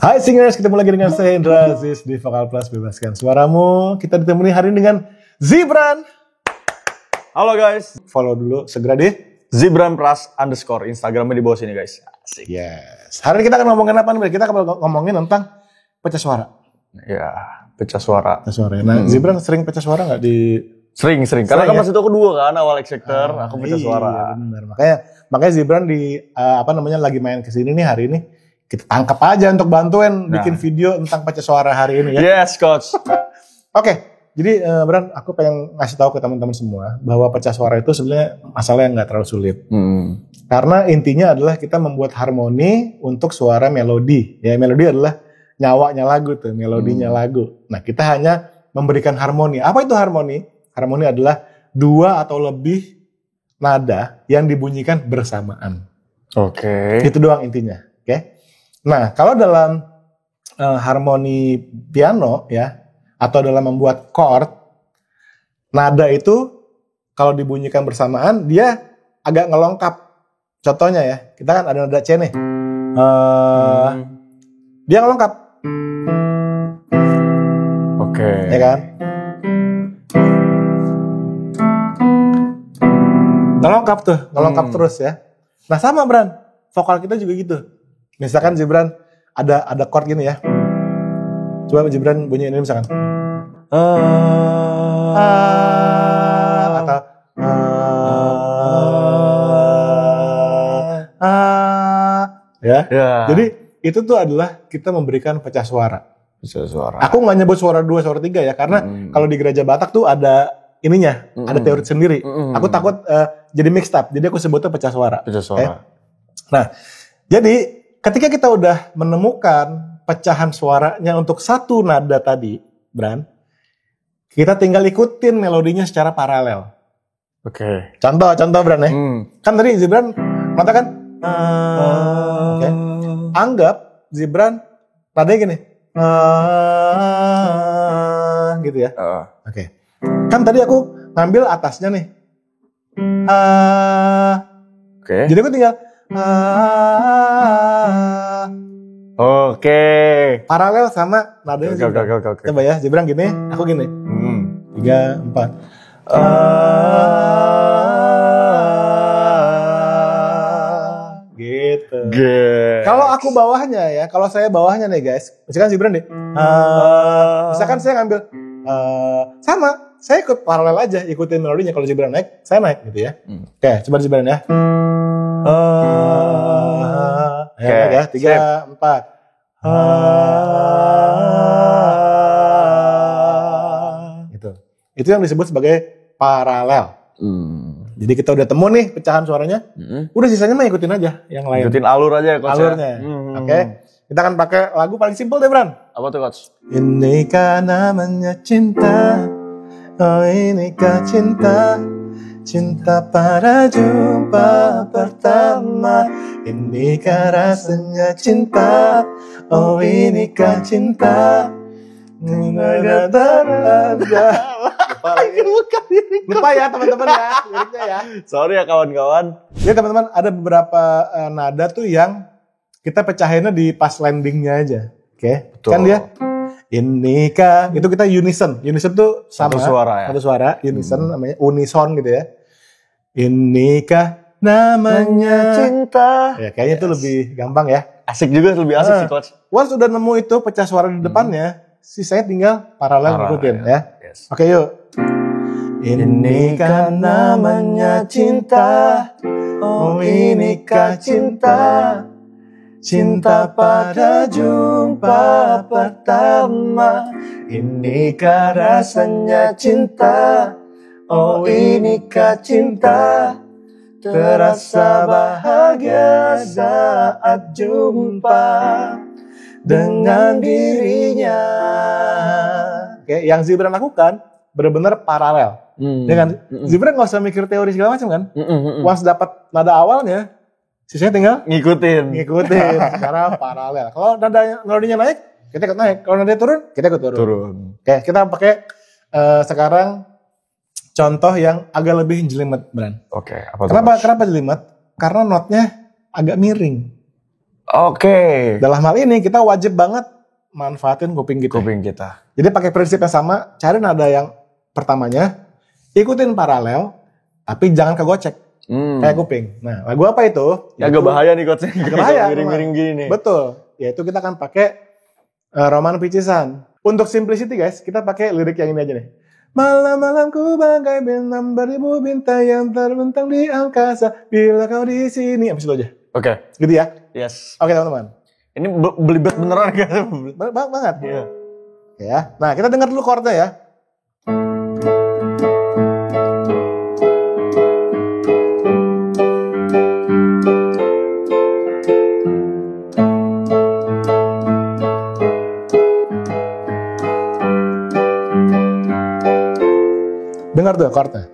Hai singers, ketemu lagi dengan saya Indra Aziz di Vokal Plus Bebaskan Suaramu. Kita ditemani hari ini dengan Zibran. Halo guys, Follow dulu segera di Zibran Pras _ Instagramnya di bawah sini guys. Asik. Yes. Hari ini kita akan ngomongin apa nih? Kita akan ngomongin tentang pecah suara. Ya, pecah suara. Pecah suara. Nah, Zibran sering pecah suara nggak di? Sering. Karena kan ya? pas itu aku dua kan awal X-Factor, aku pecah suara. Iya benar. Makanya Zibran di lagi main kesini nih hari ini. Kita tangkap aja untuk bantuin bikin video tentang pecah suara hari ini ya. Yes coach. Oke, jadi Bran, aku pengen ngasih tahu ke teman-teman semua bahwa pecah suara itu sebenarnya masalah yang nggak terlalu sulit. Karena intinya adalah kita membuat harmoni untuk suara melodi. Ya, melodi adalah nyawanya lagu tuh, melodinya lagu. Nah, kita hanya memberikan harmoni. Apa itu harmoni? Harmoni adalah dua atau lebih nada yang dibunyikan bersamaan. Oke. Itu doang intinya, oke? Nah, kalau dalam harmoni piano ya, atau dalam membuat chord, nada itu kalau dibunyikan bersamaan dia agak ngelongkap. Contohnya ya, kita kan ada nada C nih, dia ngelongkap, Oke. ya kan? Ngelongkap terus ya. Nah sama Bran, vokal kita juga gitu. Misalkan Zibran ada chord gini ya. Coba Zibran bunyi ini misalkan. Atau ya. Jadi itu tuh adalah kita memberikan pecah suara. Pecah suara. Aku nggak nyebut suara 2, suara 3 ya, karena kalau di gereja Batak tuh ada ininya, ada teori sendiri. Aku takut jadi mixed up, jadi aku sebutnya pecah suara. Pecah suara. Okay? Nah, jadi ketika kita udah menemukan pecahan suaranya untuk satu nada tadi, Bran, kita tinggal ikutin melodinya secara paralel. Oke. Contoh Bran ya. Kan tadi Zibran mengatakan, oke. Anggap Zibran nadanya gini, gitu ya. Oke. Kan tadi aku ngambil atasnya nih. Oke. Jadi aku tinggal Oke. paralel sama nadanya Zibran. Oke. Coba ya, Zibran gini, aku gini. 3, 4. Gitu. Kalau aku bawahnya ya, kalau saya bawahnya nih guys, misalkan Zibran deh. Misalkan saya ngambil sama, saya ikut paralel aja, ikutin melodinya. Kalau Zibran naik, saya naik gitu ya. Oke, coba Zibran ya. Ya, 3, 4. Gitu. Itu yang disebut sebagai paralel. Jadi kita udah temu nih pecahan suaranya. Udah sisanya mah ikutin aja yang lain. Ikutin alur aja ya coach. Alurnya. Oke. Kita akan pakai lagu paling simpel deh, Bran. Apa tuh coach? Inikah namanya cinta? Oh inikah cinta? Cinta pada jumpa pertama. Inikah rasanya cinta? Oh inikah cinta? Lupa ya teman-teman ya liriknya ya. Sorry ya kawan-kawan. Jadi teman-teman ada beberapa nada tuh yang kita pecahinnya di pas landingnya aja. Oke. Kan dia inikah, itu kita unison. Unison tuh sama. Satu suara ya. Satu suara, unison namanya unison gitu ya. Inikah namanya cinta. Ya kayaknya itu lebih gampang ya. Asik juga, lebih asik sih coach. Once udah nemu itu pecah suara di depannya, sisanya tinggal paralel ngikutin ya. Yes. Oke yuk. Inikah namanya cinta? Oh inikah cinta? Cinta pada jumpa pertama. Inikah rasanya cinta? Oh inikah cinta? Terasa bahagia saat jumpa dengan dirinya. Oke, yang Zibran lakukan benar-benar paralel. Dengan Zibran nggak usah mikir teori segala macam kan? Once dapat nada awalnya, sisanya tinggal ngikutin secara paralel. Kalau nadanya naik, kita ikut naik. Kalau nadanya turun, kita ikut turun. Oke, kita pakai sekarang contoh yang agak lebih jelimet, Bran. Oke, apa tuh? Kenapa jelimet? Karena notnya agak miring. Oke. Dalam hal ini kita wajib banget manfaatin kuping kita. Jadi pakai prinsip yang sama, cari nada yang pertamanya, ikutin paralel, tapi jangan kegocek. Kayak kuping. Nah, lagu apa itu? Ya, agak bahaya nih coach. Agak bahaya. Miring-miring gini nih. Betul. Yaitu kita akan pakai Roman Picisan. Untuk simplicity guys, kita pakai lirik yang ini aja nih. Malam-malamku bagai bintang beribu bintang yang terbentang di angkasa. Bila kau di sini, habis itu aja. Oke. Gitu ya? Yes. Oke teman-teman. Ini belibet beneran kan? Banget. Iya. Oke ya. Nah kita dengar dulu chordnya ya. Dengar tuh chordnya.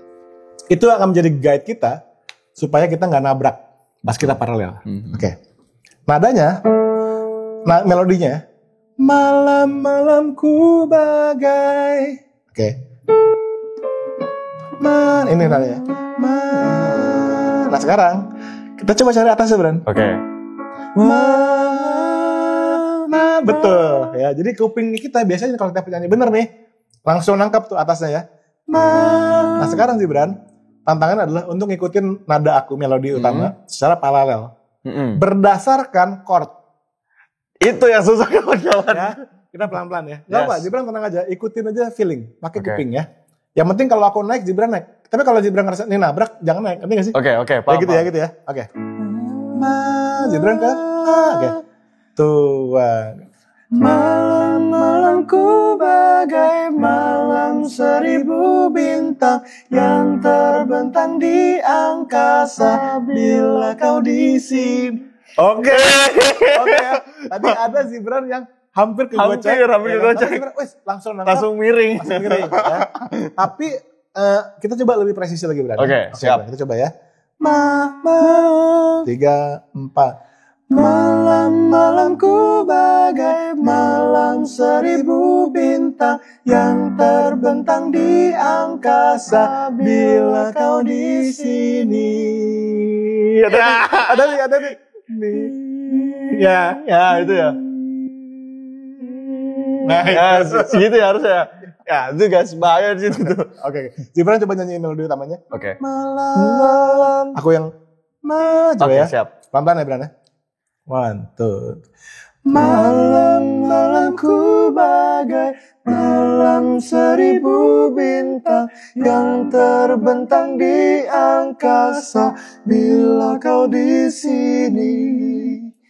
Itu akan menjadi guide kita supaya kita nggak nabrak pas kita paralel. Oke. Nadanya, melodinya, malam-malamku bagai, oke. Ini nadanya. Nah sekarang kita coba cari atasnya, Bran. Oke. Betul ya. Jadi kuping kita biasanya kalau kita penyanyi bener nih, langsung nangkap tuh atasnya ya. Nah sekarang sih Bran, tantangan adalah untuk ngikutin nada aku melodi utama secara paralel. Berdasarkan chord. Itu yang susah kawan-kawan. Ya, kita pelan-pelan ya. Gak apa, Jibran tenang aja, ikutin aja feeling, pakai kuping ya. Yang penting kalau aku naik, Jibran naik. Tapi kalau Jibran ngerasa ini nabrak, jangan naik. Ngerti gak sih? Oke, paham. Ya gitu ya. Oke. Jibran ke oke. Tuan. Malam-malamku bagai malam seribu bintang yang terbentang di angkasa bila kau di sini. Oke ya. Tadi ada Zibran yang hampir kegocek. Langsung miring. Ya. Tapi kita coba lebih presisi lagi Bran. Oke, siap. Kita coba ya. 3, 4. Malam-malamku bagai malam seribu bintang yang terbentang di angkasa bila kau di sini. Ada nih. Ya itu ya. Nah, ya, segitu ya harusnya. Ya, itu guys, bahaya di situ tuh. Oke. Jibran coba nyanyi melodi utamanya. Oke. Malam. Aku yang coba ya. Siap. Pelan-pelan ya, Bran ya. 1, 2. Malam-malamku bagai malam seribu bintang yang terbentang di angkasa bila kau di sini.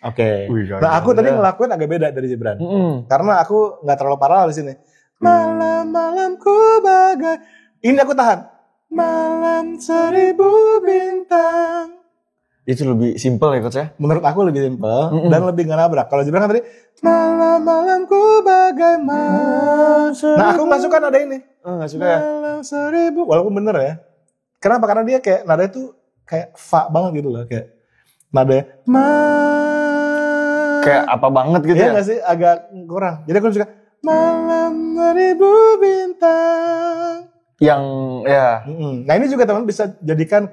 Oke. Nah aku tadi ngelakuin agak beda dari Jibran. Karena aku nggak terlalu paralel di sini. Malam-malamku bagai. Ini aku tahan. Malam seribu bintang. Itu lebih simpel ya coach ya? Menurut aku lebih simpel dan lebih gak nabrak. Kalau Jibran kan tadi malam-malamku bagai malam. Nah aku gak suka nada ini. Gak suka ya? Malam seribu. Walaupun bener ya. Kenapa? Karena dia kayak nada itu kayak fa banget gitu loh. Kayak nada kayak apa banget gitu ya? Iya gak sih? Agak kurang. Jadi aku suka malam seribu bintang. Yang ya. Nah ini juga teman bisa jadikan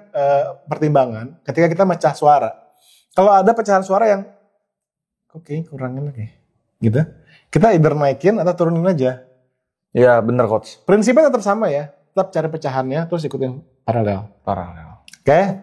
pertimbangan ketika kita mecah suara. Kalau ada pecahan suara yang oke, kurangin lagi, gitu. Kita either naikin atau turunin aja. Ya bener coach. Prinsipnya tetap sama ya, tetap cari pecahannya terus ikutin paralel. Oke,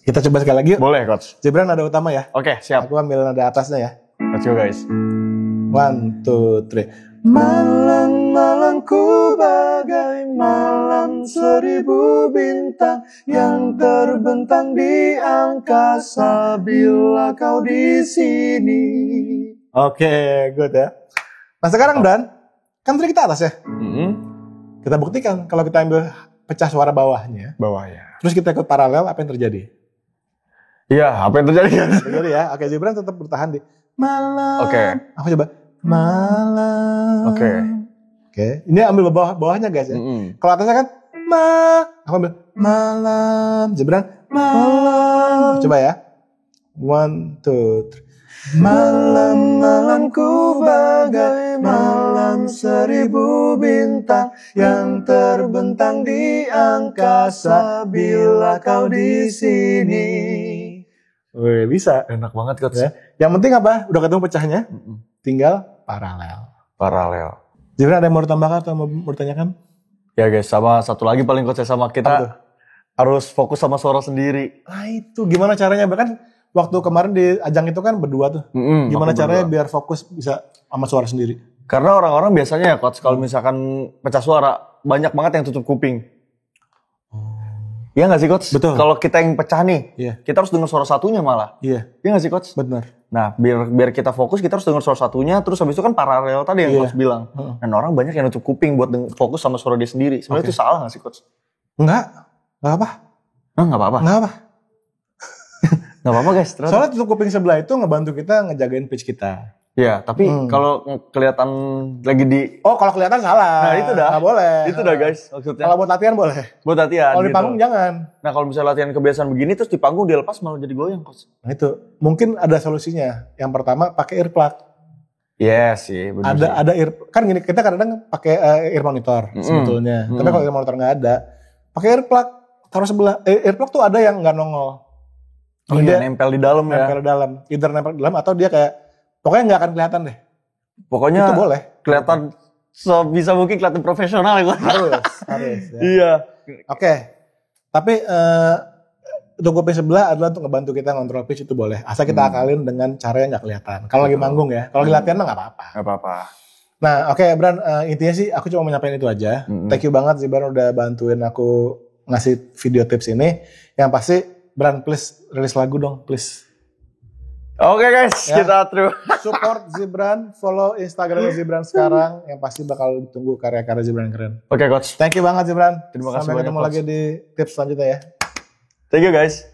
kita coba sekali lagi. Boleh coach. Jibran nada utama ya. Oke siap. Aku ambil nada atasnya ya. Let's go guys. 1, 2, 3. Malam-malamku bagai malam seribu bintang yang terbentang di angkasa bila kau di sini. Oke, good ya. Nah sekarang Dan, kan tadi kita atas ya. Kita buktikan kalau kita ambil pecah suara bawahnya. Terus kita ikut paralel, apa yang terjadi? Iya, apa yang terjadi? Terjadi ya. Oke, Jibran tetap bertahan di malam. Oke. Aku coba. Malam. Oke. Ini ambil bawahnya guys ya. Kalau atasnya kan aku ambil malam. Jibran malam. Coba ya. 1, 2, 3. Malam-malamku bagai malam seribu bintang yang terbentang di angkasa bila kau di sini. Wih, bisa. Enak banget coach. Ya. Yang penting apa? Udah ketemu pecahnya, tinggal paralel. Paralel. Zibran ada yang mau ditambahkan atau mau bertanyakan? Ya guys, sama satu lagi paling coach sama kita harus fokus sama suara sendiri. Nah itu gimana caranya? Bahkan waktu kemarin di ajang itu kan berdua tuh. Gimana caranya biar fokus bisa sama suara sendiri? Karena orang-orang biasanya ya coach kalau misalkan pecah suara banyak banget yang tutup kuping. Iya gak sih coach? Betul. Kalau kita yang pecah nih, kita harus dengar suara satunya malah. Iya gak sih coach? Benar. Nah biar kita fokus kita harus dengar suara satunya, terus habis itu kan paralel tadi yang coach bilang. Dan orang banyak yang nutup kuping buat fokus sama suara dia sendiri. Sebenarnya itu salah gak sih coach? Enggak apa. Enggak apa-apa. Gak apa-apa guys. Terus. Soalnya tutup kuping sebelah itu ngebantu kita ngejagain pitch kita. Iya, tapi kalau kelihatan lagi di... Oh, kalau kelihatan salah. Nah, itu dah. Nggak boleh. Itu dah guys, maksudnya. Kalau buat latihan boleh. Buat latihan. Kalau di panggung jangan. Nah, kalau misalnya latihan kebiasaan begini, terus di panggung dia lepas malah jadi goyang, coach. Nah, itu. Mungkin ada solusinya. Yang pertama, pakai earplug. Yes, sih. Ada kan gini, kita kadang-kadang pakai ear monitor sebetulnya. Tapi kalau ear monitor nggak ada, pakai earplug. Taruh sebelah. Earplug tuh ada yang nggak nongol. Kalau dia nempel di dalam ya. Nempel di dalam. Either nempel di dalam atau dia kayak, pokoknya nggak akan kelihatan deh. Pokoknya itu boleh. Kelihatan sebisa mungkin kelihatan profesional ya. Harus. Ya. Iya. Oke. Tapi untuk kuping sebelah adalah untuk ngebantu kita ngontrol pitch itu boleh. Asal kita akalin dengan cara yang nggak kelihatan. Kalau lagi manggung ya. Kalau lagi latihan mah nggak apa-apa. Nggak apa-apa. Nah, oke, Bran. Intinya sih aku cuma menyampaikan itu aja. Thank you banget Zibran udah bantuin aku ngasih video tips ini. Yang pasti, Bran, please rilis lagu dong, please. Oke guys, kita through. Support Zibran, follow Instagram Zibran sekarang. Yang pasti bakal tunggu karya-karya Zibran keren. Oke coach. Thank you banget Zibran. Terima kasih Sampai banyak, ketemu lagi di tips selanjutnya ya. Thank you guys.